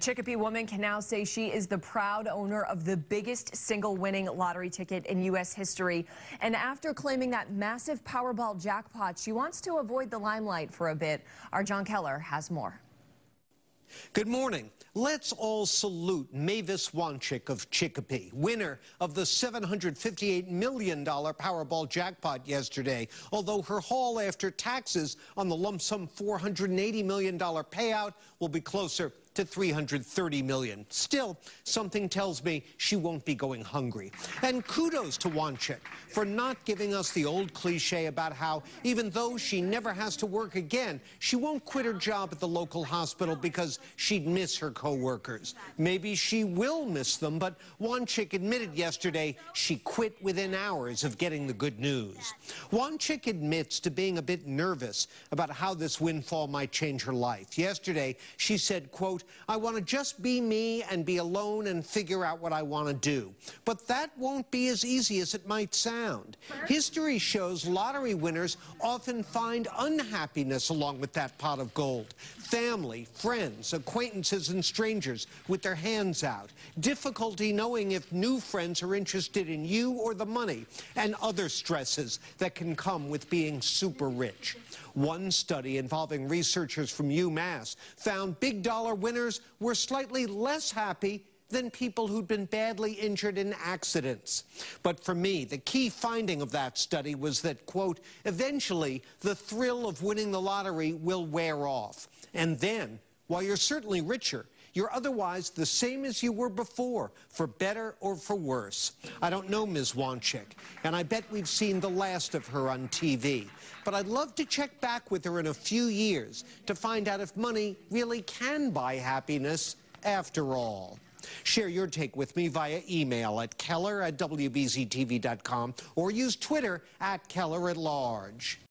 Chicopee woman can now say she is the proud owner of the biggest single winning lottery ticket in U.S. history. And after claiming that massive Powerball jackpot, she wants to avoid the limelight for a bit. Our John Keller has more. Good morning. Let's all salute Mavis Wanchik of Chicopee, winner of the $758 million Powerball jackpot yesterday, although her haul after taxes on the lump sum $480 million payout will be closer to $330 million. Still, something tells me she won't be going hungry. And kudos to Wanchik for not giving us the old cliche about how, even though she never has to work again, she won't quit her job at the local hospital because she'd miss her co-workers. Maybe she will miss them, but Wanchik admitted yesterday she quit within hours of getting the good news. Wanchik admits to being a bit nervous about how this windfall might change her life. Yesterday, she said, quote, "I want to just be me and be alone and figure out what I want to do. But that won't be as easy as it might sound. History shows lottery winners often find unhappiness along with that pot of gold. Family, friends, acquaintances, and strangers with their hands out. Difficulty knowing if new friends are interested in you or the money, and other stresses that can come with being super rich." One study involving researchers from UMass found big dollar winners were slightly less happy than people who'd been badly injured in accidents. But for me, the key finding of that study was that, quote, eventually the thrill of winning the lottery will wear off. And then, while you're certainly richer, you're otherwise the same as you were before, for better or for worse. I don't know Ms. Wanchik, and I bet we've seen the last of her on TV. But I'd love to check back with her in a few years to find out if money really can buy happiness after all. Share your take with me via email at keller@wbz-tv.com or use Twitter @KellerAtLarge.